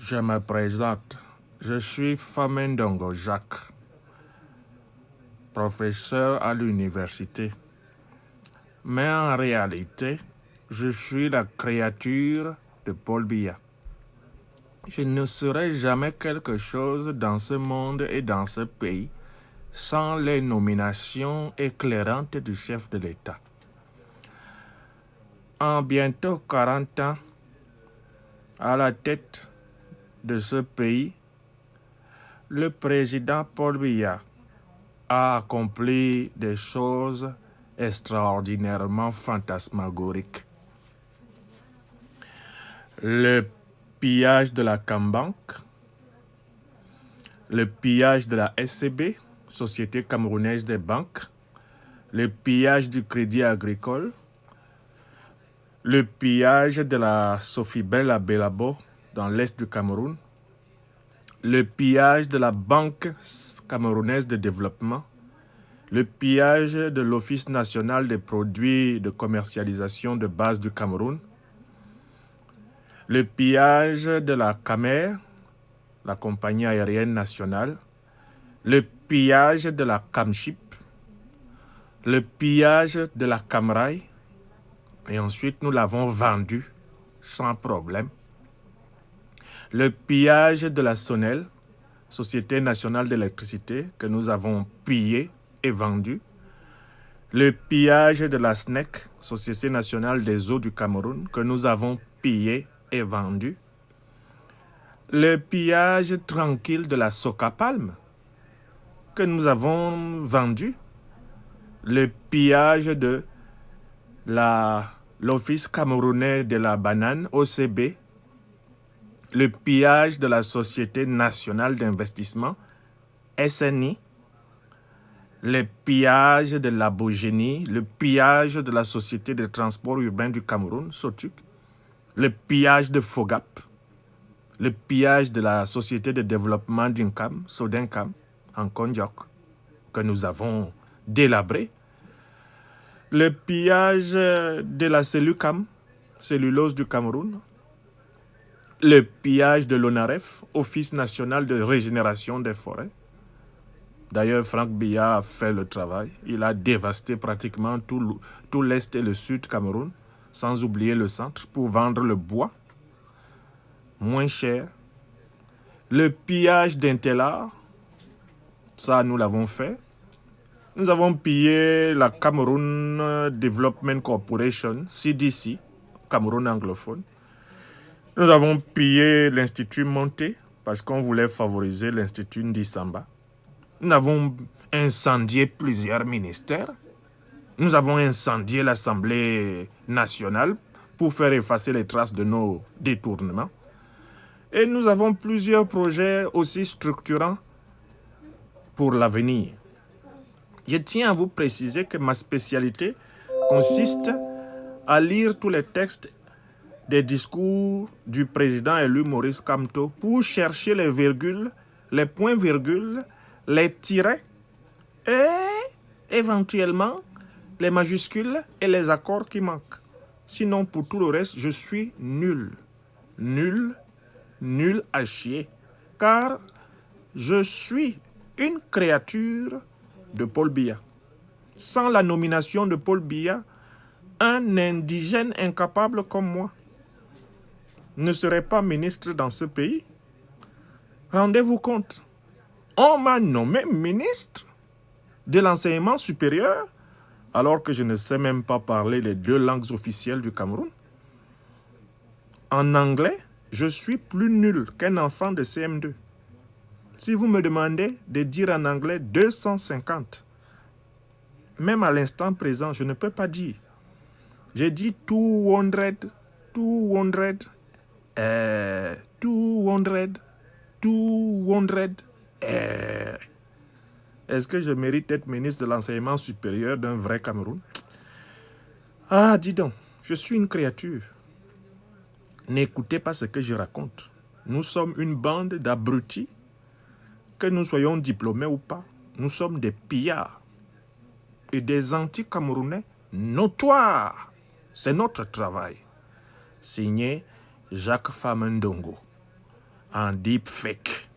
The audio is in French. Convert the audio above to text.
Je me présente. Je suis Famendongo Jacques, professeur à l'université. Mais en réalité, je suis la créature de Paul Biya. Je ne serai jamais quelque chose dans ce monde et dans ce pays sans les nominations éclairantes du chef de l'État. En bientôt 40 ans, à la tête de ce pays, le président Paul Biya a accompli des choses extraordinairement fantasmagoriques. Le pillage de la Cambank, le pillage de la SCB, Société camerounaise des banques, le pillage du Crédit agricole, le pillage de la Sofibel à Belabo dans l'est du Cameroun, le pillage de la Banque camerounaise de développement, le pillage de l'Office national des produits de commercialisation de base du Cameroun, le pillage de la CAMER, la compagnie aérienne nationale, le pillage de la CAMSHIP, le pillage de la CAMRAI, et ensuite nous l'avons vendu sans problème. Le pillage de la SONEL, Société nationale d'électricité, que nous avons pillé et vendu. Le pillage de la SNEC, Société nationale des eaux du Cameroun, que nous avons pillé et vendu. Le pillage tranquille de la Socapalm, que nous avons vendu. Le pillage de l'Office camerounais de la banane, OCB. Le pillage de la Société nationale d'investissement, SNI. Le pillage de la Bogénie, le pillage de la Société de transport urbain du Cameroun, SOTUC, le pillage de FOGAP, le pillage de la Société de développement d'Uncam, Sodencam, en Kondiok, que nous avons délabré, le pillage de la Cellucam, cellulose du Cameroun, le pillage de l'ONAREF, Office national de régénération des forêts. D'ailleurs, Franck Biya a fait le travail. Il a dévasté pratiquement tout l'Est et le Sud Cameroun, sans oublier le centre, pour vendre le bois moins cher. Le pillage d'Intellar, ça nous l'avons fait. Nous avons pillé la Cameroun Development Corporation, CDC, Cameroun anglophone. Nous avons pillé l'Institut Monté, parce qu'on voulait favoriser l'Institut Ndisamba. Nous avons incendié plusieurs ministères. Nous avons incendié l'Assemblée nationale pour faire effacer les traces de nos détournements. Et nous avons plusieurs projets aussi structurants pour l'avenir. Je tiens à vous préciser que ma spécialité consiste à lire tous les textes des discours du président élu Maurice Kamto pour chercher les virgules, les points-virgules, les tirets et éventuellement les majuscules et les accords qui manquent. Sinon, pour tout le reste, je suis nul. Nul, nul à chier. Car je suis une créature de Paul Biya. Sans la nomination de Paul Biya, un indigène incapable comme moi ne serait pas ministre dans ce pays. Rendez-vous compte. On m'a nommé ministre de l'enseignement supérieur alors que je ne sais même pas parler les deux langues officielles du Cameroun. En anglais, je suis plus nul qu'un enfant de CM2. Si vous me demandez de dire en anglais 250, même à l'instant présent, je ne peux pas dire. J'ai dit 200, 200, 200. Est-ce que je mérite d'être ministre de l'enseignement supérieur d'un vrai Cameroun? Ah, dis donc, je suis une créature. N'écoutez pas ce que je raconte. Nous sommes une bande d'abrutis. Que nous soyons diplômés ou pas, nous sommes des pillards et des anti-camerounais notoires. C'est notre travail. Signé Jacques Famendongo. en deepfake.